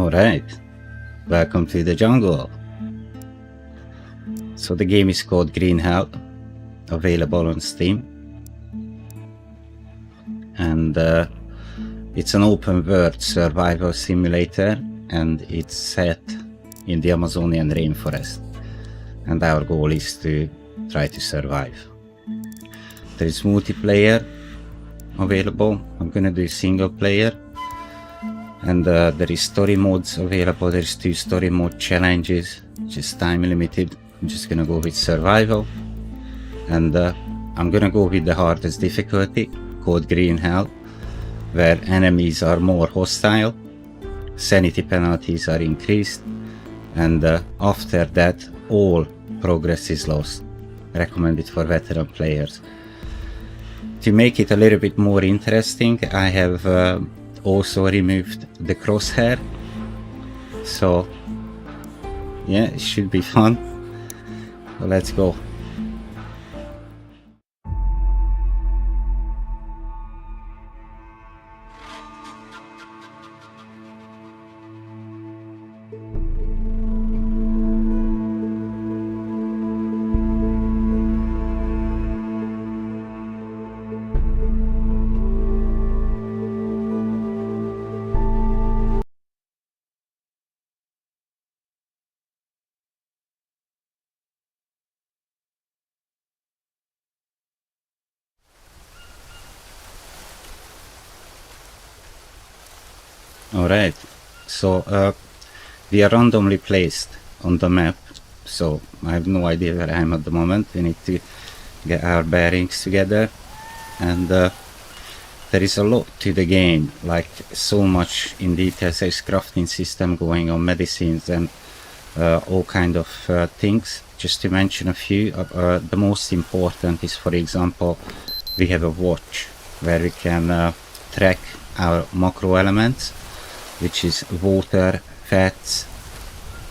Alright, welcome to the jungle. So the game is called Greenhell, available on Steam. And it's an open world survival simulator, and it's set in the Amazonian rainforest. And our goal is to try to survive. There is multiplayer available. I'm gonna do single player. And there is story modes available. There's 2 story mode challenges, just time limited. I'm just gonna go with survival. And I'm gonna go with the hardest difficulty, called Greenhell, where enemies are more hostile, sanity penalties are increased, and after that all progress is lost. Recommended for veteran players. To make it a little bit more interesting, I have also removed the crosshair, so yeah, it should be fun. So let's go. Alright, so we are randomly placed on the map, so I have no idea where I am at the moment. We need to get our bearings together, and there is a lot to the game, like so much in detail. There's crafting system going on, medicines, and all kind of things. Just to mention a few, the most important is, for example, we have a watch where we can track our macro elements, which is water, fats,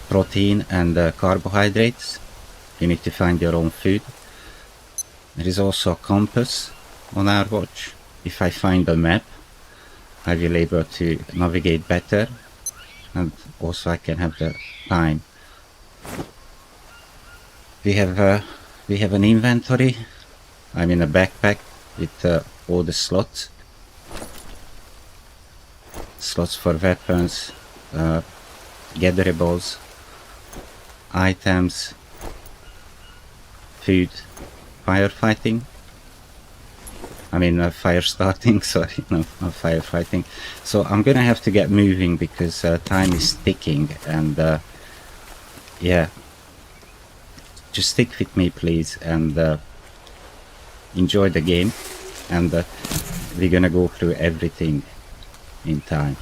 protein, and carbohydrates. You need to find your own food. There is also a compass on our watch. If I find a map, I will be able to navigate better, and also I can have the time. We have an inventory. I'm in a backpack with all the slots for weapons, gatherables, items, food, firefighting. I mean fire starting, sorry, no, not firefighting. So I'm gonna have to get moving because time is ticking, and yeah, just stick with me please, and enjoy the game, and we're gonna go through everything in time.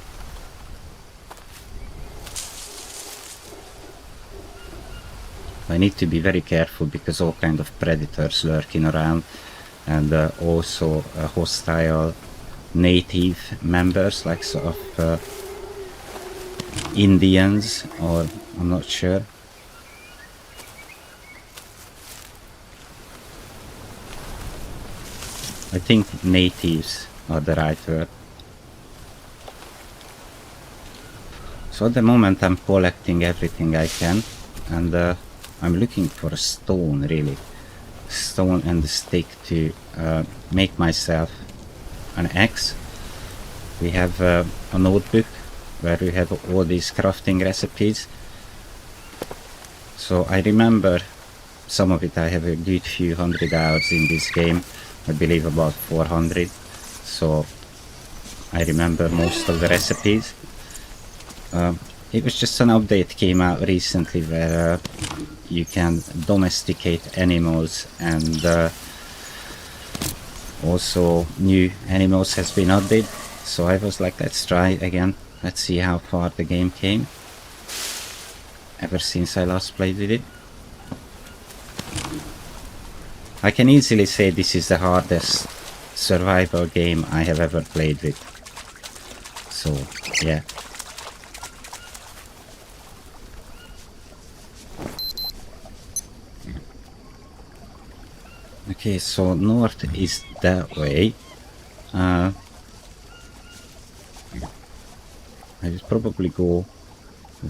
I need to be very careful because all kind of predators lurking around, and also hostile native members, like sort of Indians, or I'm not sure. I think natives are the right word. So at the moment I'm collecting everything I can, and I'm looking for a stone, really. Stone and a stick to make myself an axe. We have a notebook where we have all these crafting recipes. So I remember some of it. I have a good few hundred hours in this game, I believe about 400. So I remember most of the recipes. It was just an update came out recently where you can domesticate animals, and also new animals has been added. So I was like, let's try again, let's see how far the game came ever since I last played with it. I can easily say this is the hardest survival game I have ever played with. So yeah. Okay, so north is that way. I will probably go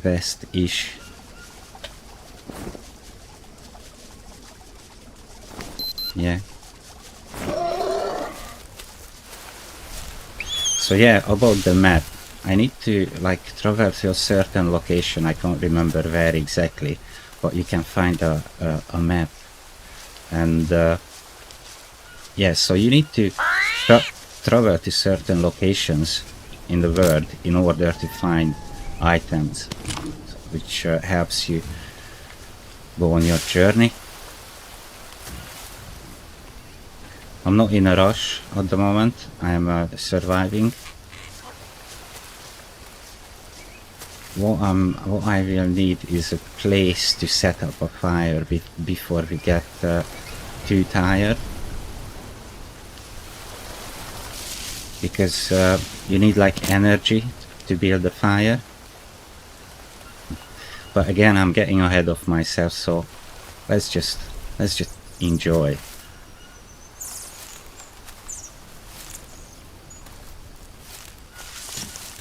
west-ish. Yeah. So yeah, about the map. I need to like travel to a certain location. I can't remember where exactly, but you can find a map. And yeah, so you need to travel to certain locations in the world in order to find items, which helps you go on your journey. I'm not in a rush at the moment. I am surviving. What I will need is a place to set up a fire before we get too tired. Because you need like energy to build a fire. But again, I'm getting ahead of myself, so let's just enjoy.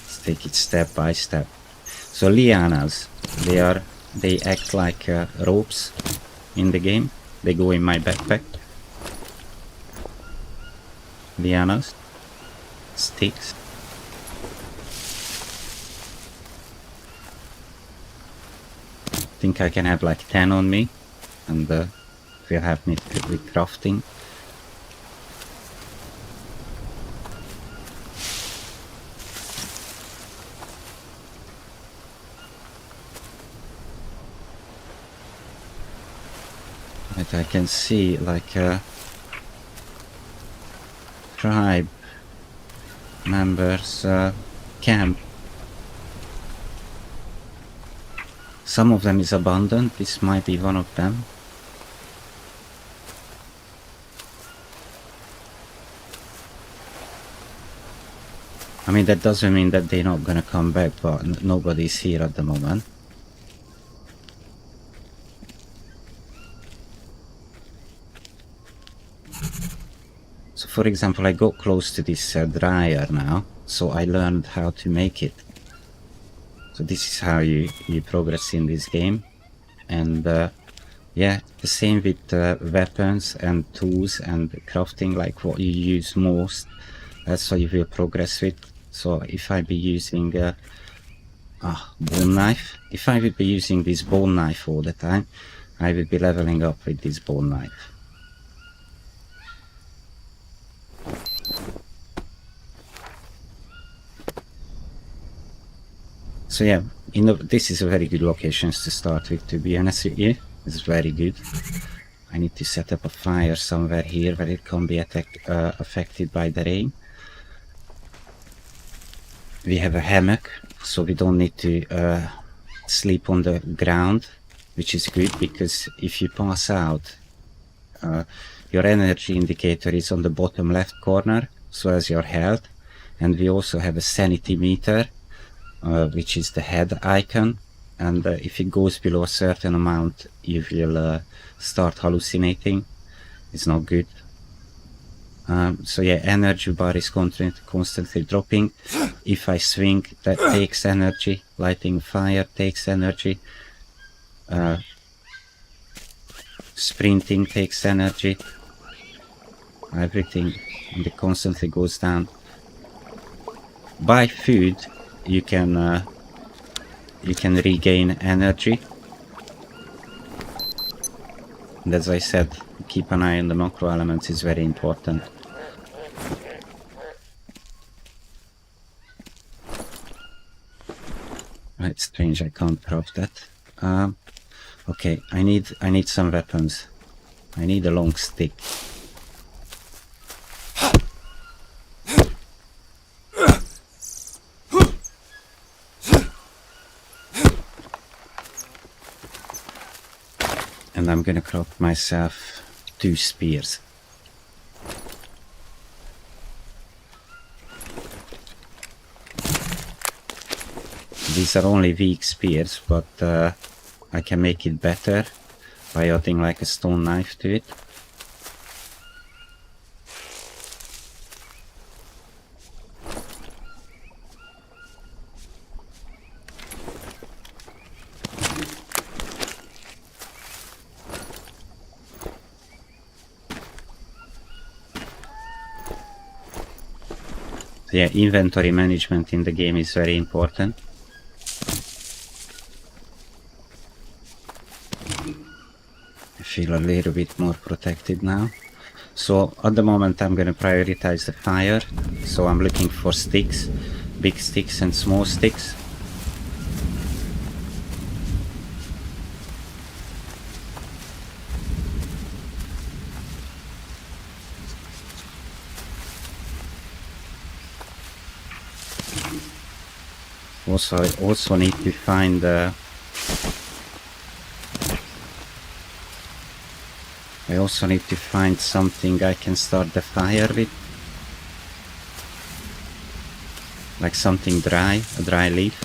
Let's take it step by step. So lianas, they act like ropes in the game. They go in my backpack. Lianas, sticks. I think I can have like 10 on me, and will help me with crafting. But I can see like a tribe members camp. Some of them is abandoned. This might be one of them. I mean, that doesn't mean that they're not gonna come back, but nobody's here at the moment. So for example, I got close to this dryer now, so I learned how to make it. So this is how you progress in this game. And yeah, the same with weapons and tools and crafting, like what you use most, that's what you will progress with. So if I be using a bone knife, if I would be using this bone knife all the time, I would be leveling up with this bone knife. So yeah, this is a very good location to start with, to be honest with you. It's very good. I need to set up a fire somewhere here where it can't be affected by the rain. We have a hammock, so we don't need to sleep on the ground, which is good, because if you pass out, your energy indicator is on the bottom left corner, so as your health. And we also have a sanity meter, which is the head icon, and if it goes below a certain amount, you will start hallucinating. It's not good. So yeah, energy bar is constantly dropping. If I swing, that takes energy. Lighting fire takes energy. Sprinting takes energy. Everything constantly goes down. Buy food. You can regain energy. And as I said, keep an eye on the macro elements is very important. Right, strange, I can't craft that. Okay, I need some weapons. I need a long stick. And I'm gonna craft myself 2 spears. These are only weak spears, but I can make it better by adding like a stone knife to it. So yeah, inventory management in the game is very important. I feel a little bit more protected now. So at the moment I'm gonna prioritize the fire. So I'm looking for sticks, big sticks and small sticks. Also, I also need to find something I can start the fire with. Like something dry, a dry leaf.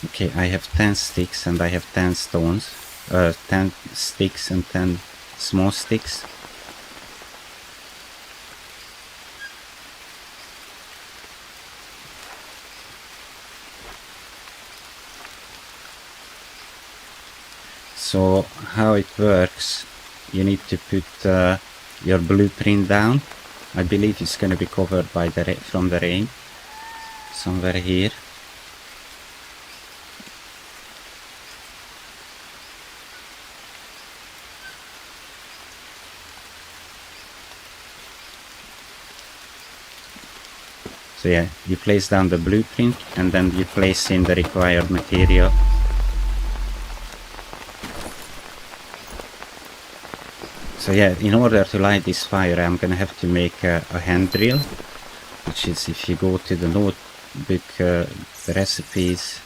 Okay, I have 10 sticks and I have 10 stones. 10 sticks and 10 small sticks. So how it works, you need to put your blueprint down. I believe it's going to be covered by from the rain, somewhere here. So yeah, you place down the blueprint and then you place in the required material. So yeah, in order to light this fire, I'm gonna have to make a hand drill, which is, if you go to the notebook, the recipes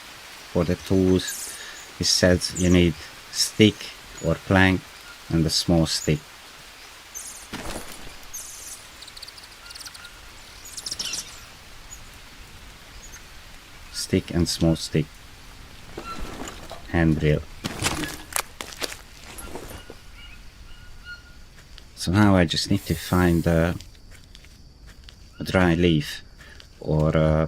for the tools, it says you need stick or plank and a small stick. Stick and small stick. Hand drill. So now I just need to find a dry leaf or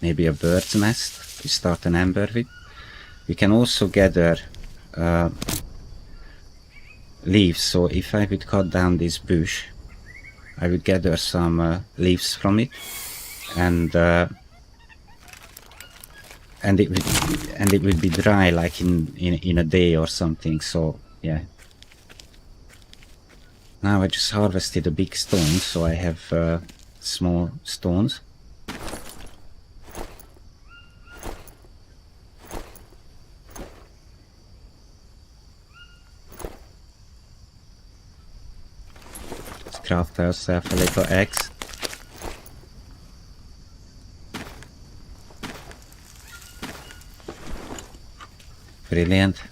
maybe a bird's nest to start an ember with. We can also gather leaves, so if I would cut down this bush, I would gather some leaves from it, and it would be dry like in a day or something. So yeah. Now I just harvested a big stone, so I have small stones. Let's craft ourselves a little axe. Brilliant.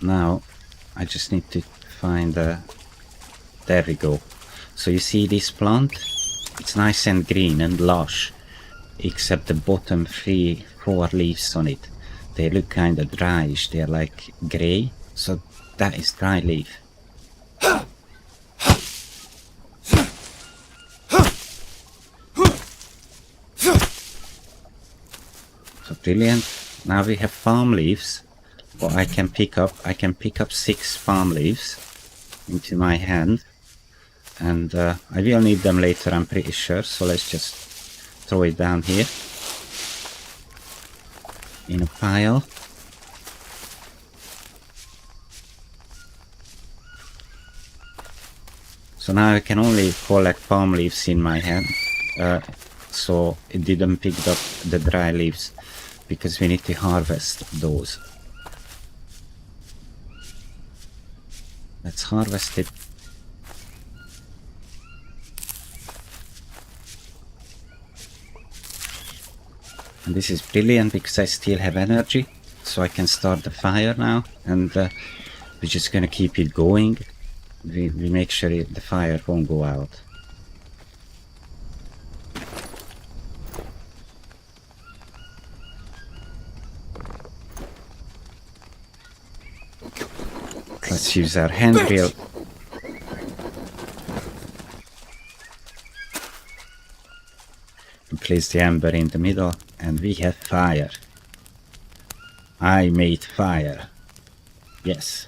Now I just need to find there we go. So you see this plant? It's nice and green and lush, except the bottom 4 leaves on it. They look kind of dryish, they're like grey, so that is dry leaf. So brilliant. Now we have palm leaves. What I can pick up 6 palm leaves into my hand, and I will need them later, I'm pretty sure, so let's just throw it down here in a pile. So now I can only collect palm leaves in my hand, so it didn't pick up the dry leaves, because we need to harvest those. Let's harvest it. And this is brilliant because I still have energy, so I can start the fire now, and we're just gonna keep it going. We make sure the fire won't go out. Let's use our hand drill. And place the ember in the middle, and we have fire. I made fire. Yes.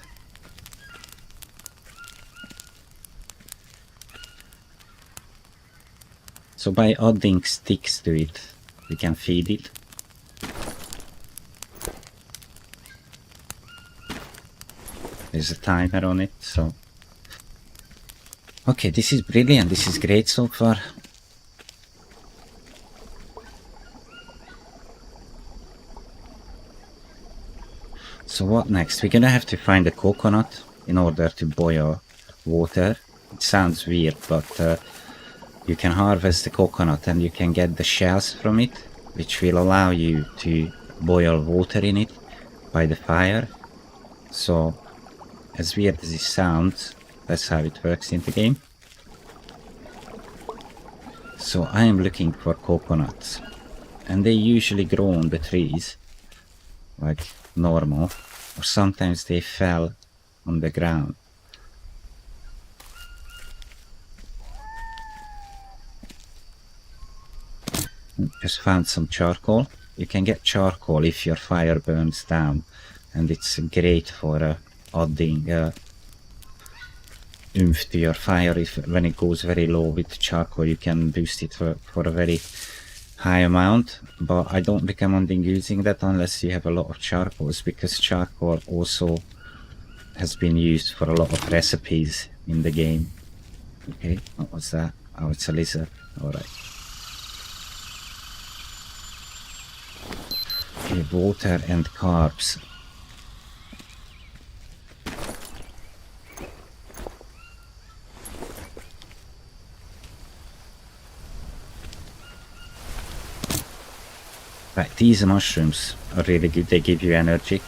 So by adding sticks to it, we can feed it. There's a timer on it, so... Okay, this is brilliant, this is great so far. So what next? We're gonna have to find a coconut in order to boil water. It sounds weird, but you can harvest the coconut and you can get the shells from it, which will allow you to boil water in it by the fire. So, as weird as it sounds, that's how it works in the game. So I am looking for coconuts, and they usually grow on the trees, like normal, or sometimes they fell on the ground. Just found some charcoal. You can get charcoal if your fire burns down, and it's great for adding oomph to your fire. When it goes very low with charcoal, you can boost it for a very high amount, but I don't recommend using that unless you have a lot of charcoals, because charcoal also has been used for a lot of recipes in the game. Okay, what was that? Oh, it's a lizard. Alright. Okay, water and carbs. Right, these mushrooms are really good, they give you energy.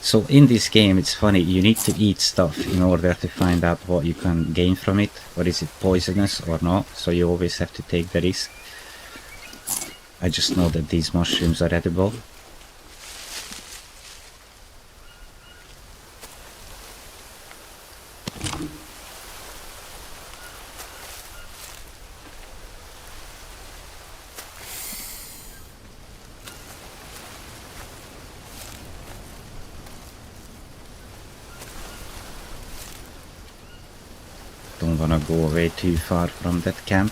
So in this game, it's funny, you need to eat stuff in order to find out what you can gain from it, or is it poisonous or not, so you always have to take the risk. I just know that these mushrooms are edible. Don't wanna go away too far from that camp.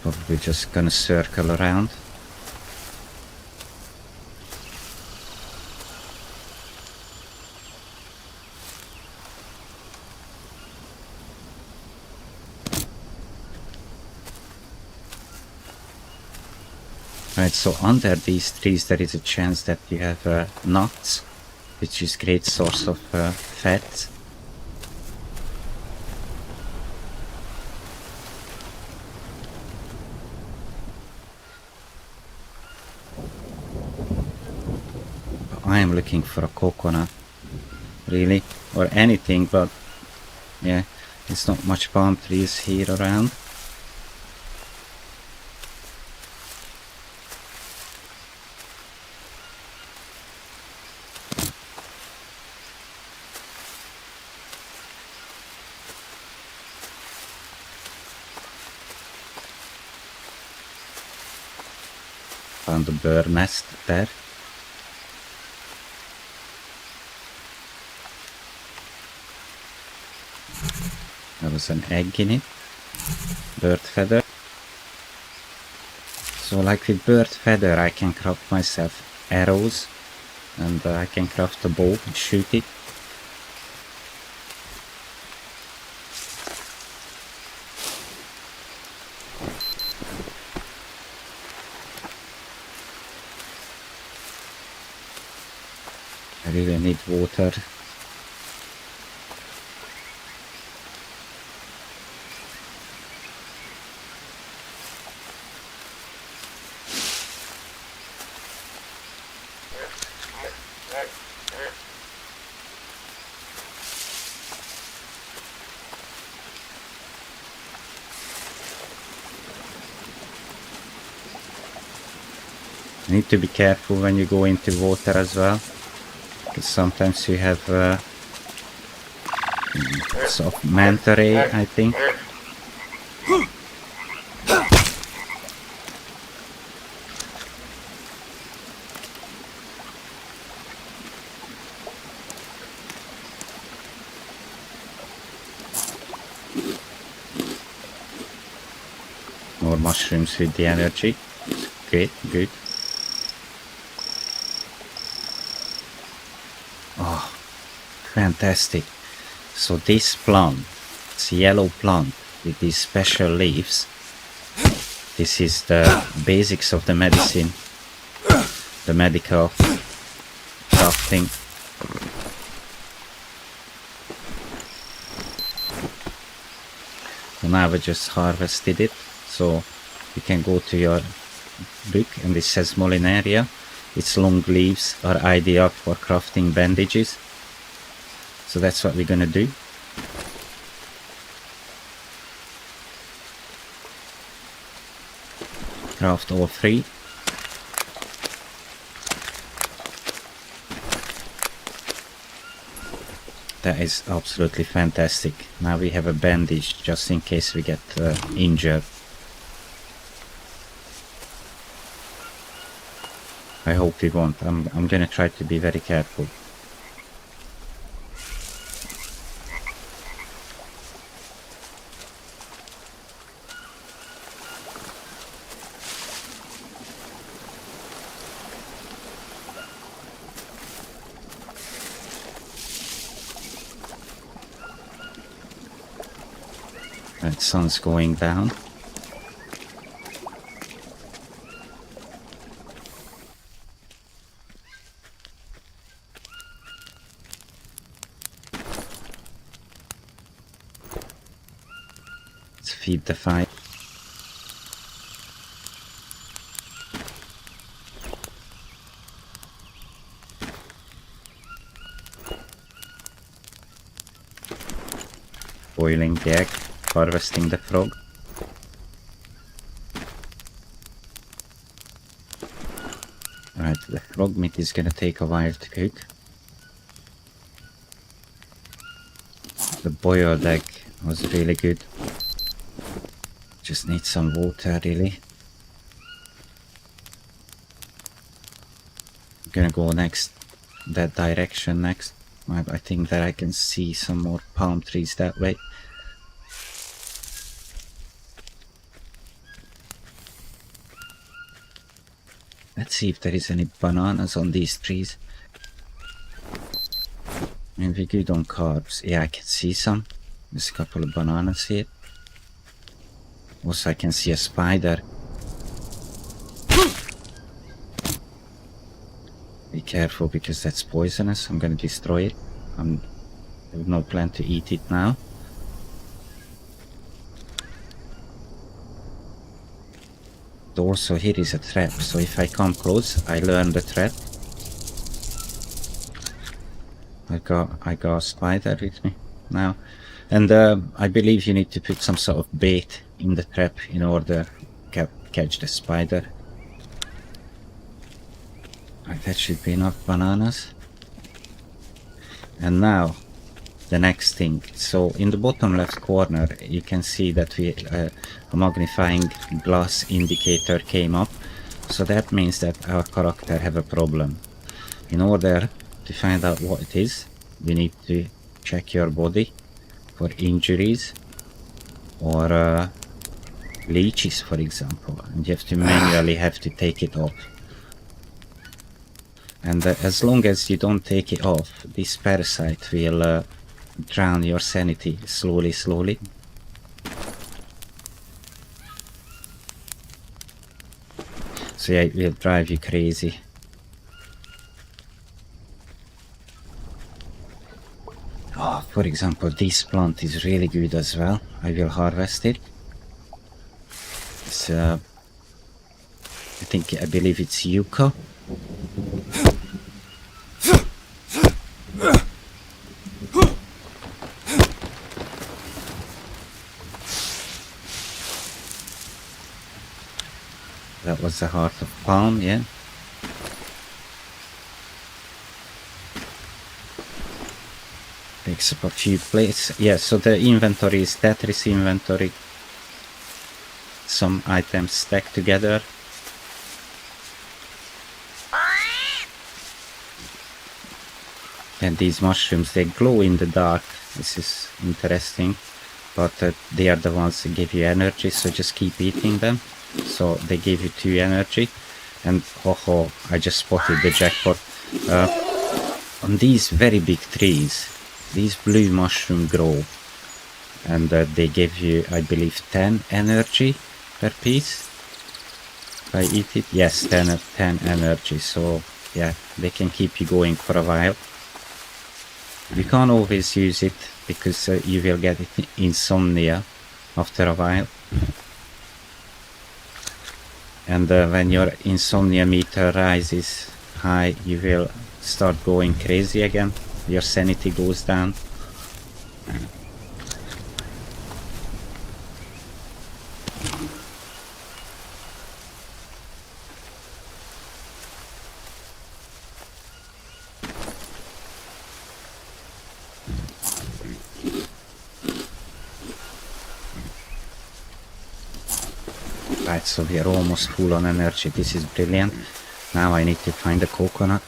Probably just gonna circle around. Right, so under these trees there is a chance that you have nuts, which is great source of fat. I am looking for a coconut, really, or anything, but yeah, there's not much palm trees here around. Found a bird nest there. There was an egg in it. Bird feather. So like with bird feather I can craft myself arrows, and I can craft a bow and shoot it. I really need water. You need to be careful when you go into water as well, because sometimes you have sort of manta ray, I think. mushrooms with the energy. Good, good. Oh, fantastic. So this plant, it's a yellow plant with these special leaves. This is the basics of the medicine, the medical crafting. So now we just harvested it, so you can go to your book and it says Molinaria. Its long leaves are ideal for crafting bandages. So that's what we're gonna do. Craft all 3. That is absolutely fantastic. Now we have a bandage just in case we get injured. I hope we won't. I'm gonna try to be very careful. Right, sun's going down. Let's feed the fire. Boiling the egg. Harvesting the frog. Right, the frog meat is gonna take a while to cook. The boiled egg was really good. Just need some water really. I'm gonna go next, that direction next. I think that I can see some more palm trees that way. Let's see if there is any bananas on these trees. And we're good on carbs. Yeah, I can see some. There's a couple of bananas here. Also, I can see a spider. Be careful because that's poisonous. I'm gonna destroy it. I have no plan to eat it now. Also here is a trap, so if I come close I learn the trap. I got a spider with me now, and I believe you need to put some sort of bait in the trap in order to catch the spider. Right, that should be enough bananas. And now the next thing. So in the bottom left corner you can see that a magnifying glass indicator came up, so that means that our character have a problem. In order to find out what it is, you need to check your body for injuries or leeches, for example, and you have to manually take it off. And as long as you don't take it off, this parasite will drown your sanity slowly. So yeah, it will drive you crazy. Oh, for example, this plant is really good as well. I will harvest it. It's I believe it's yucca. That was the heart of palm, yeah. Takes up a few plates. Yeah, so the inventory is Tetris inventory. Some items stacked together. And these mushrooms, they glow in the dark. This is interesting. but they are the ones that give you energy, so just keep eating them. So they gave you 2 energy, and I just spotted the jackpot. On these very big trees, these blue mushroom grow, and they give you, I believe, 10 energy per piece. If I eat it, yes, 10 energy, so yeah, they can keep you going for a while. You can't always use it, because you will get insomnia after a while. And when your insomnia meter rises high, you will start going crazy again. Your sanity goes down. Right, so we are almost full on energy. This is brilliant. Now I need to find the coconut.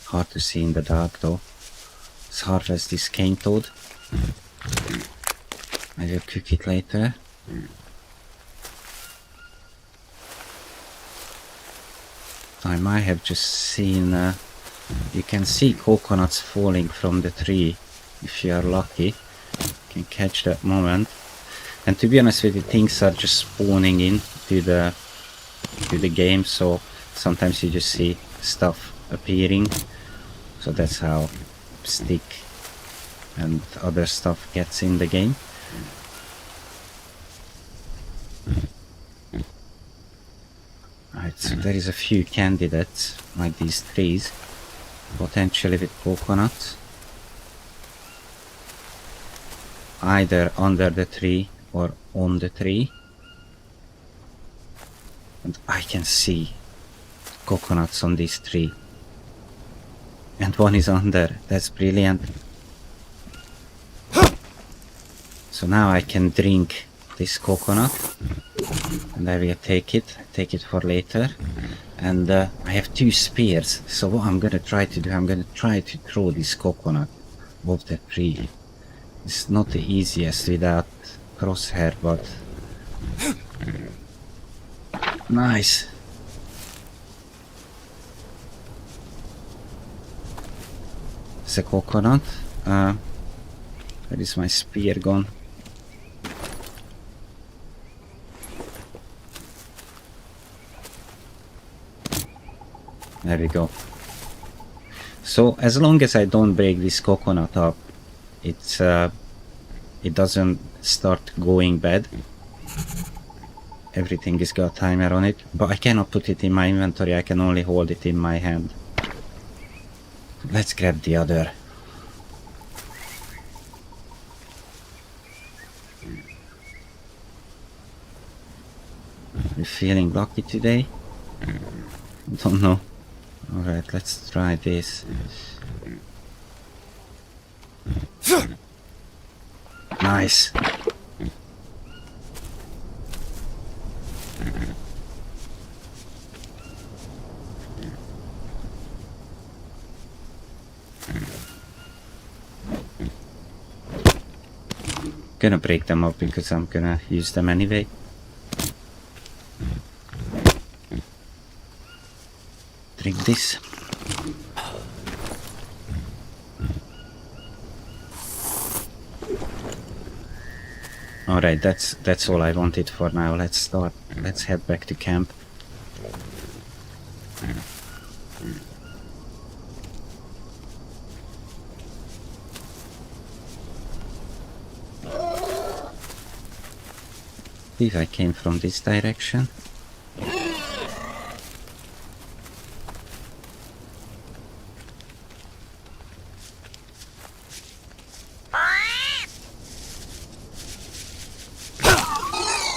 Hard to see in the dark though. Let's harvest this cane toad. I will cook it later. I might have just seen... you can see coconuts falling from the tree if you are lucky. You can catch that moment. And to be honest with you, things are just spawning in to the game, so sometimes you just see stuff appearing. So that's how stick and other stuff gets in the game. Right, so there is a few candidates like these trees, potentially with coconuts, either under the tree or on the tree. And I can see coconuts on this tree, and one is under. That's brilliant. So now I can drink this coconut, and I will take it for later. And I have 2 spears, so what I'm gonna try to do, I'm gonna try to throw this coconut off the tree. It's not the easiest without Crosshair, but nice. It's a coconut. Where is my spear gone? There we go. So as long as I don't break this coconut up, it doesn't start going bad. Everything has got a timer on it, but I cannot put it in my inventory. I can only hold it in my hand. Let's grab the other. You feeling lucky today? Don't know. Alright, let's try this. Nice. Gonna break them up because I'm gonna use them anyway. Drink this. Alright, that's all I wanted for now. Let's head back to camp. I believe I came from this direction.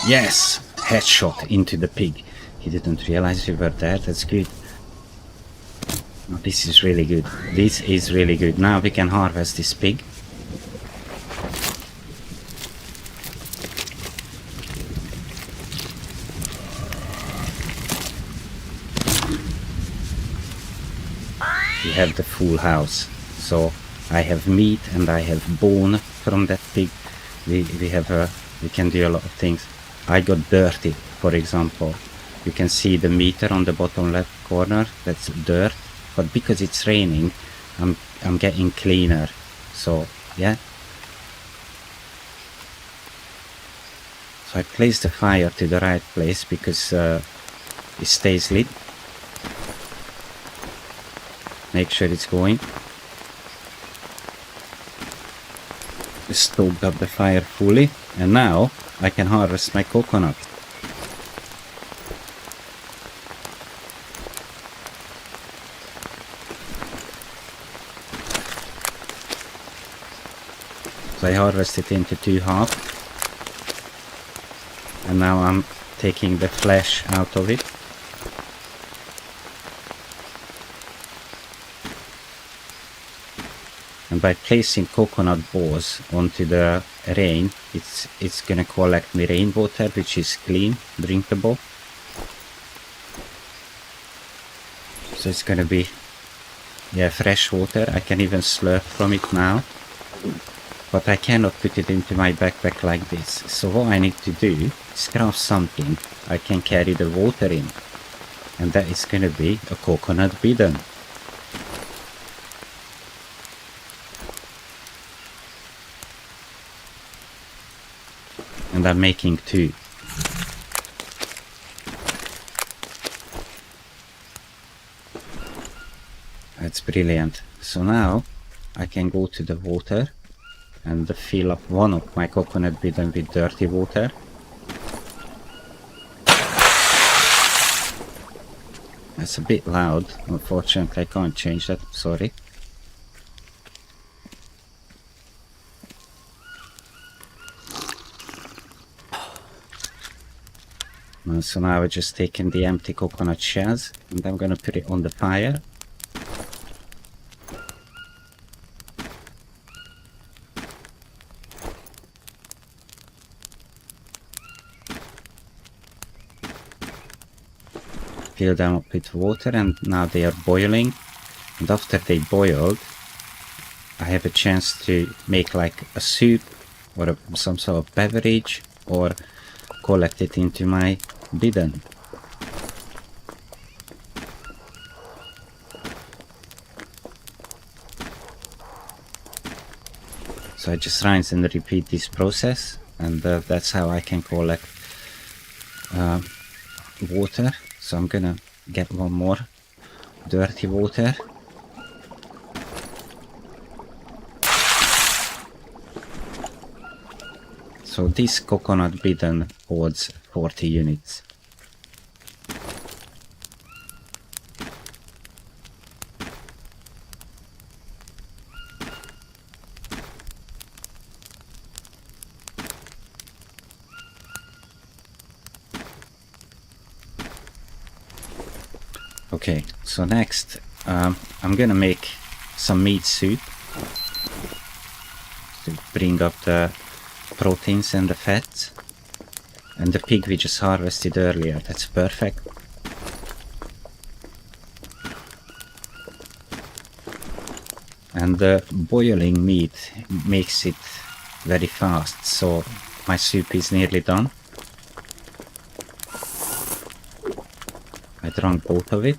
Yes! Headshot into the pig. He didn't realize we were there. That's good. Oh, this is really good. This is really good. Now we can harvest this pig. we have the full house. So I have meat and I have bone from that pig. We can do a lot of things. I got dirty, for example. You can see the meter on the bottom left corner, that's dirt. But because it's raining, I'm getting cleaner. So yeah. So I place the fire to the right place because it stays lit. Make sure it's going. Stoked up the fire fully, and now I can harvest my coconut. So I harvest it into 2 halves, and now I'm taking the flesh out of it. And by placing coconut balls onto the rain, it's gonna collect me rainwater, which is clean, drinkable. So it's gonna be, yeah, fresh water. I can even slurp from it now. But I cannot put it into my backpack like this. So what I need to do is craft something I can carry the water in. And that is gonna be a coconut bidon. And I'm making 2. That's brilliant. So now I can go to the water and fill up one of my coconut bidon with dirty water. That's a bit loud. Unfortunately I can't change that, sorry. So now I've just taken the empty coconut shells and I'm gonna put it on the fire. Fill them up with water, and now they are boiling. And after they boiled, I have a chance to make like a soup or some sort of beverage, or collect it into my bidon. So I just rinse and repeat this process, and that's how I can collect water. So I'm gonna get one more dirty water. So this coconut bidon holds 40 units. Okay, so next I'm gonna make some meat soup to bring up the proteins and the fats. And the pig we just harvested earlier, that's perfect. And the boiling meat makes it very fast, so my soup is nearly done. I drank both of it,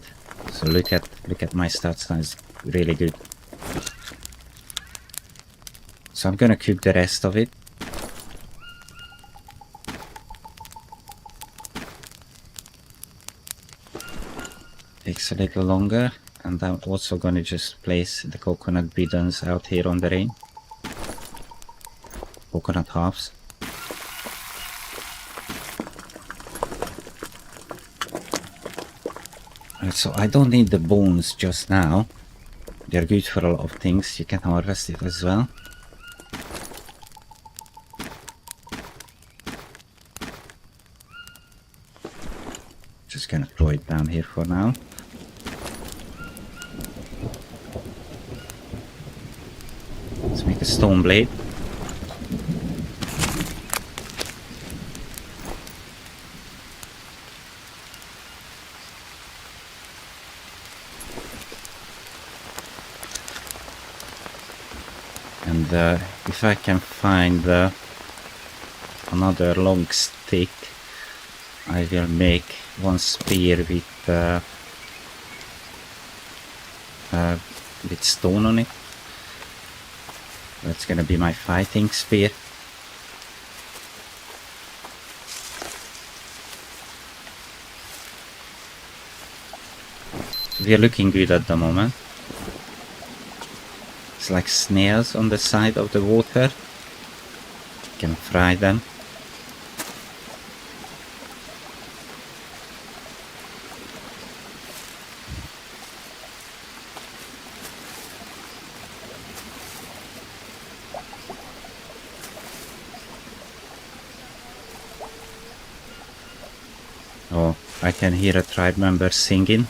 so look at my stats, that's really good. So I'm gonna cook the rest of it. Takes a little longer, and I'm also gonna just place the coconut bidons out here on the rain. Coconut halves. Right, so I don't need the bones just now. They're good for a lot of things. You can harvest it as well. Just gonna throw it down here for now. Let's make a stone blade. if I can find another long stick, I will make one spear with stone on it. That's gonna be my fighting spear. We are looking good at the moment. It's like snails on the side of the water. You can fry them. Oh, I can hear a tribe member singing.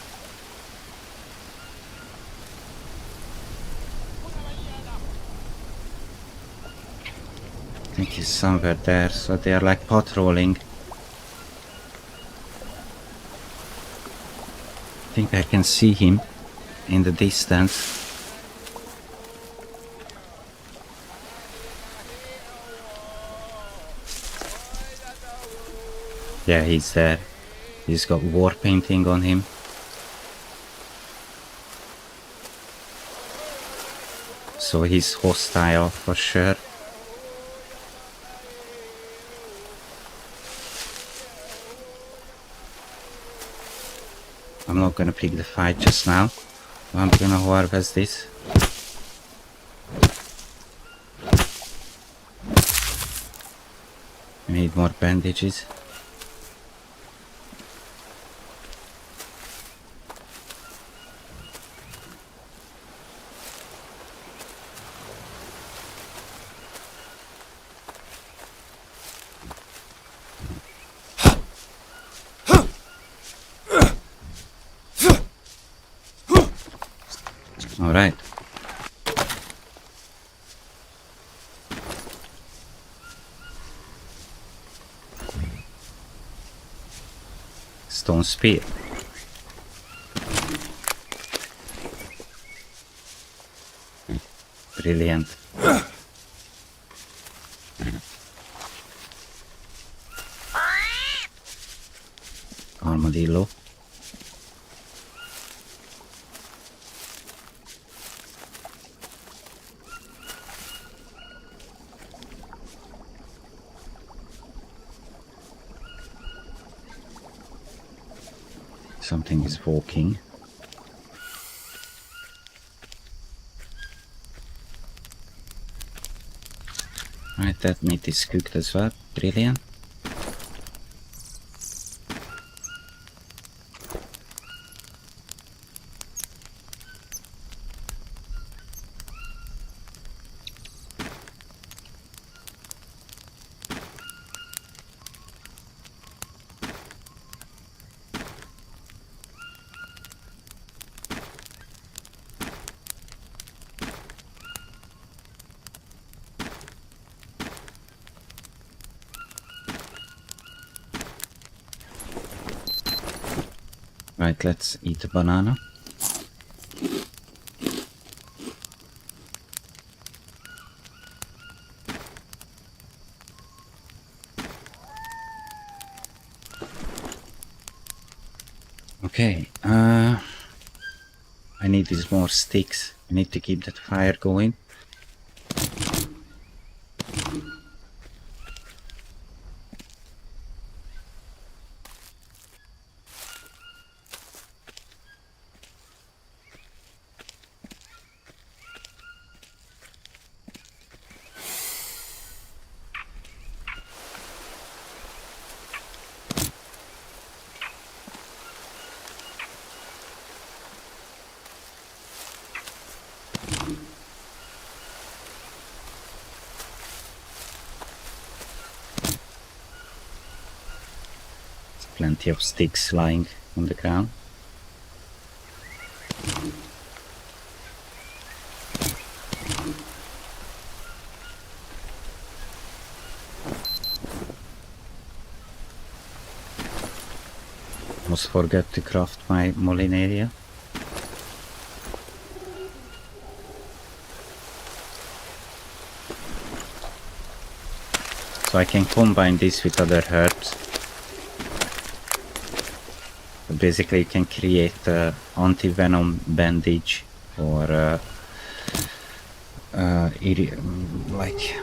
I think he's somewhere there, so they are like patrolling. I think I can see him in the distance. Yeah, he's there. He's got war painting on him. So he's hostile for sure. I'm not gonna pick the fight just now. I'm gonna harvest this. I need more bandages. Alright. Stone spear. Brilliant. Armadillo. Something is walking. Right, that meat is cooked as well. Brilliant. Right, let's eat a banana. Okay, I need these more sticks. I need to keep that fire going. Plenty of sticks lying on the ground. Almost forgot to craft my molinaria. So I can combine this with other herbs. So basically you can create anti-venom bandage or like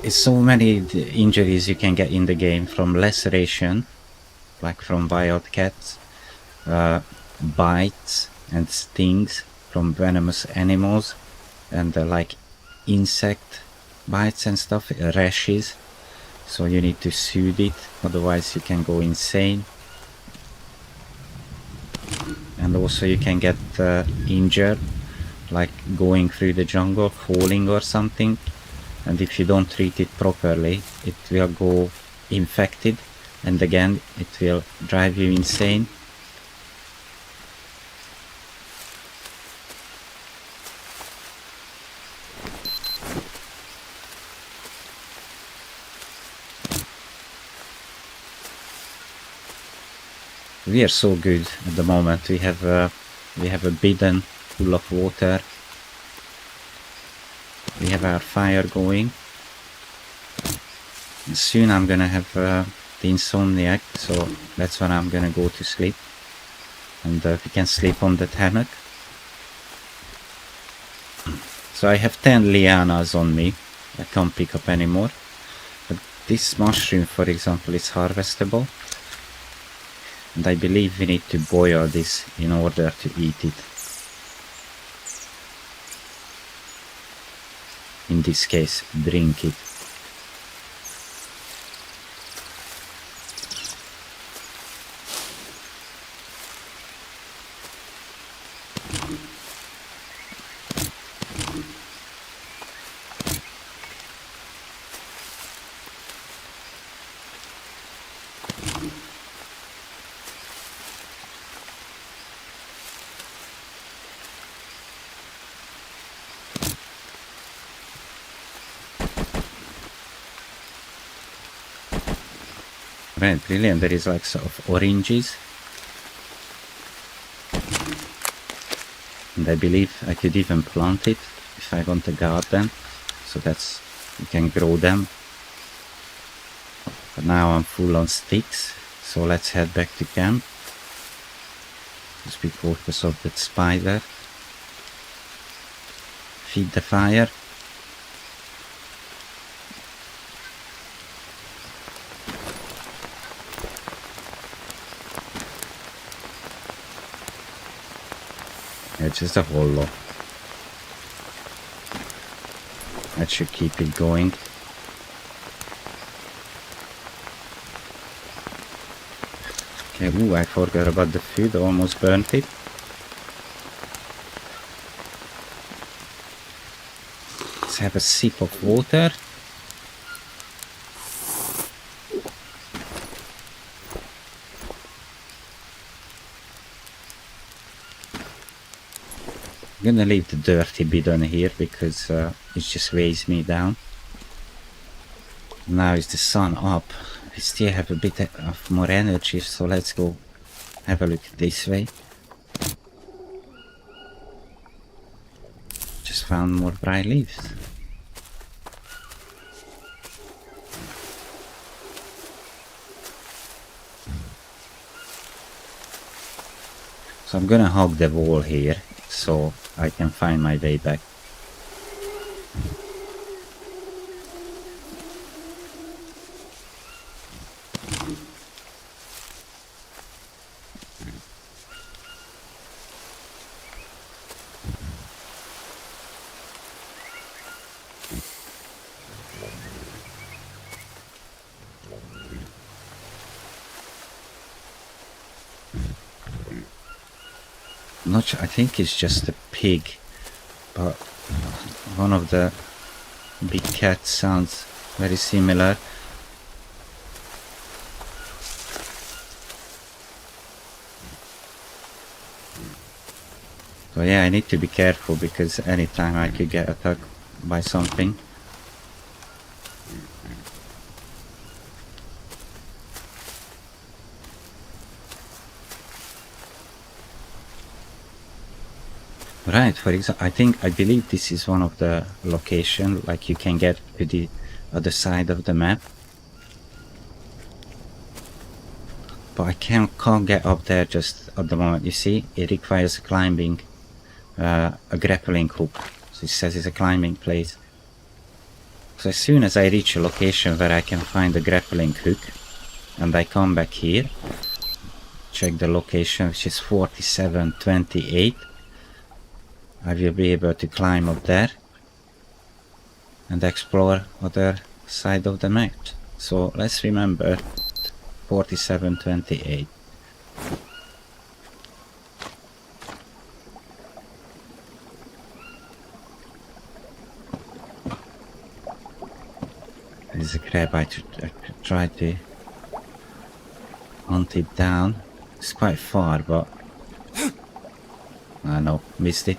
it's so many injuries you can get in the game, from laceration, like from wild cats, bites and stings from venomous animals, and like insect bites and stuff, rashes. So you need to soothe it, otherwise you can go insane. And also you can get injured, like going through the jungle, falling or something, and if you don't treat it properly, it will go infected, and again it will drive you insane. We are so good at the moment. We have a bidon full of water. We have our fire going. And soon I'm gonna have the insomniac, so that's when I'm gonna go to sleep. And we can sleep on that hammock. So I have 10 lianas on me. I can't pick up anymore. But this mushroom, for example, is harvestable. And I believe we need to boil this in order to eat it. In this case, drink it. Right, brilliant. There is like sort of oranges. And I believe I could even plant it if I want a garden. So that's, you can grow them. But now I'm full on sticks. So let's head back to camp. Just be cautious of that spider. Feed the fire. It's just a hollow. That should keep it going. Okay, ooh, I forgot about the food, almost burnt it. Let's have a sip of water. I'm gonna leave the dirty bidon here because it just weighs me down. Now is the sun up. We still have a bit of more energy, so let's go have a look this way. Just found more dry leaves. So I'm gonna hug the wall here so I can find my way back. Not sure, I think it's just a pig, but one of the big cats sounds very similar. So yeah, I need to be careful because anytime I could get attacked by something. Right, for example, I believe this is one of the location, like you can get to the other side of the map. But I can't get up there just at the moment. You see, it requires climbing a grappling hook. So it says it's a climbing place. So as soon as I reach a location where I can find a grappling hook, and I come back here, check the location, which is 4728, I will be able to climb up there and explore other side of the map. So let's remember 4728. There's a crab. I try to hunt it down. It's quite far, but I know, missed it.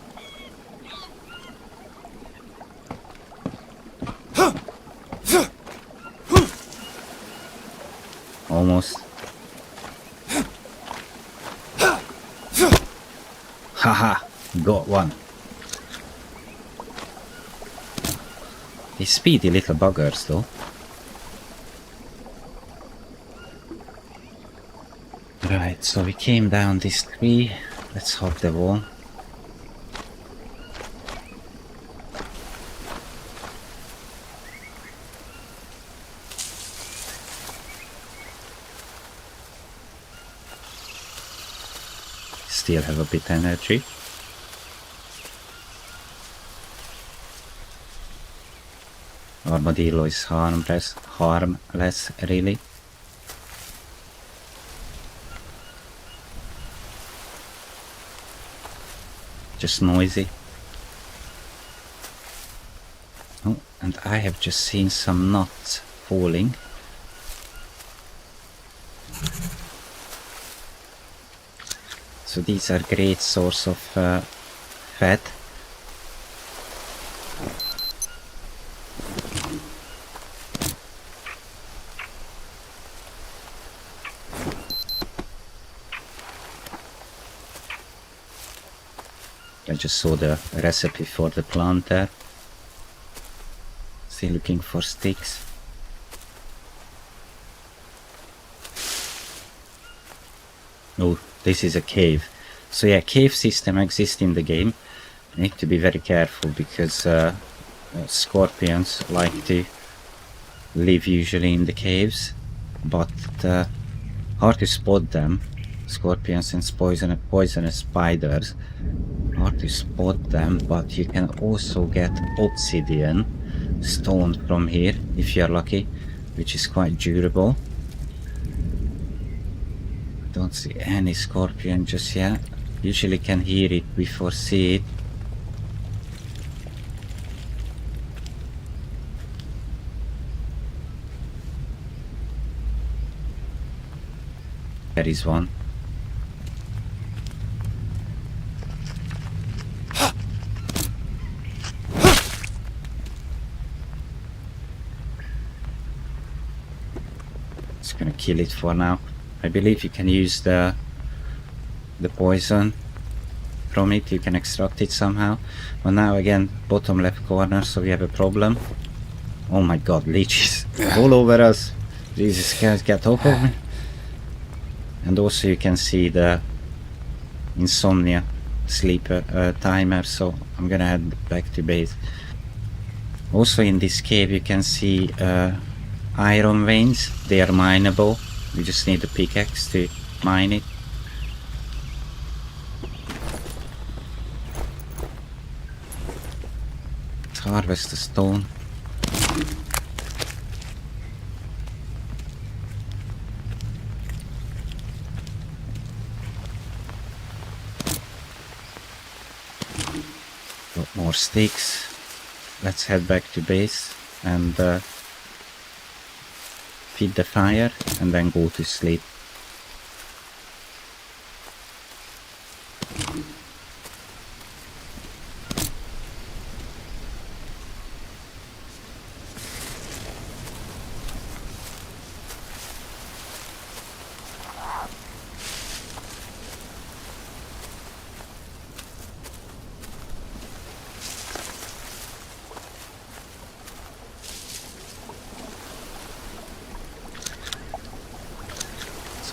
Almost. Haha, got one. These speedy little buggers though. Right, so we came down this tree. Let's hop the wall. Still have a bit energy. Armadillo is harmless really. Just noisy. Oh, and I have just seen some nuts falling. So these are great source of fat. I just saw the recipe for the plant there. Still looking for sticks. Oh, this is a cave. So yeah, cave system exists in the game. You need to be very careful because scorpions like to live usually in the caves, but hard to spot them. Scorpions and poisonous spiders, hard to spot them, but you can also get obsidian stone from here if you're lucky, which is quite durable. Don't see any scorpion just yet. Usually can hear it before see it. There is one. Just gonna kill it for now. I believe you can use the poison from it, you can extract it somehow. But now again, bottom left corner, so we have a problem. Oh my god, leeches all over us. Jesus, guys, get off of me. And also you can see the insomnia sleeper timer, so I'm gonna head back to base. Also in this cave you can see iron veins. They are mineable. We just need a pickaxe to mine it. Let's harvest the stone. Got more sticks. Let's head back to base and feed the fire and then go to sleep.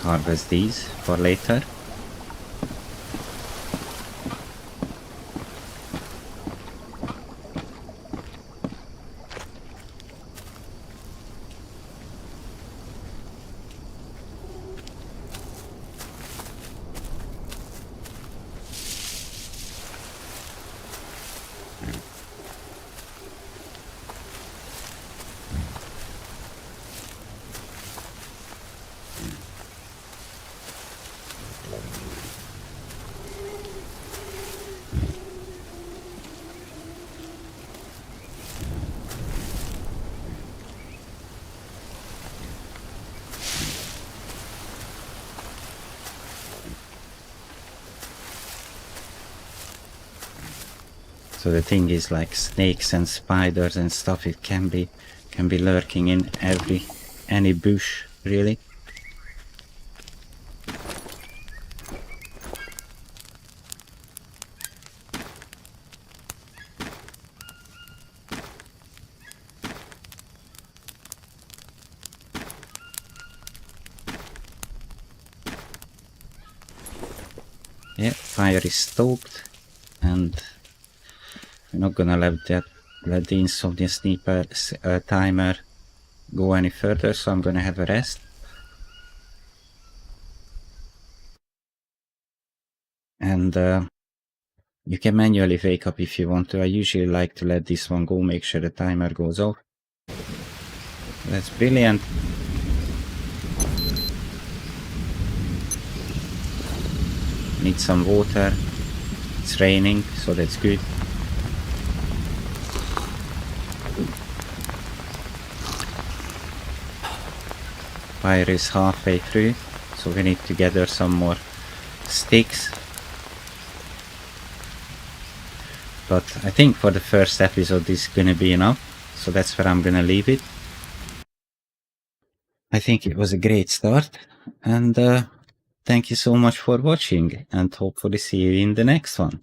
harvest these for later. So the thing is, like snakes and spiders and stuff, it can be lurking in any bush, really. Yeah, fire is stoked, and we're not gonna let the insomnia sniper timer go any further, so I'm gonna have a rest. And you can manually wake up if you want to. I usually like to let this one go, make sure the timer goes off. That's brilliant. Need some water. It's raining, so that's good. Fire is halfway through, so we need to gather some more sticks. But I think for the first episode this is gonna be enough, so that's where I'm gonna leave it. I think it was a great start, and thank you so much for watching, and hopefully see you in the next one.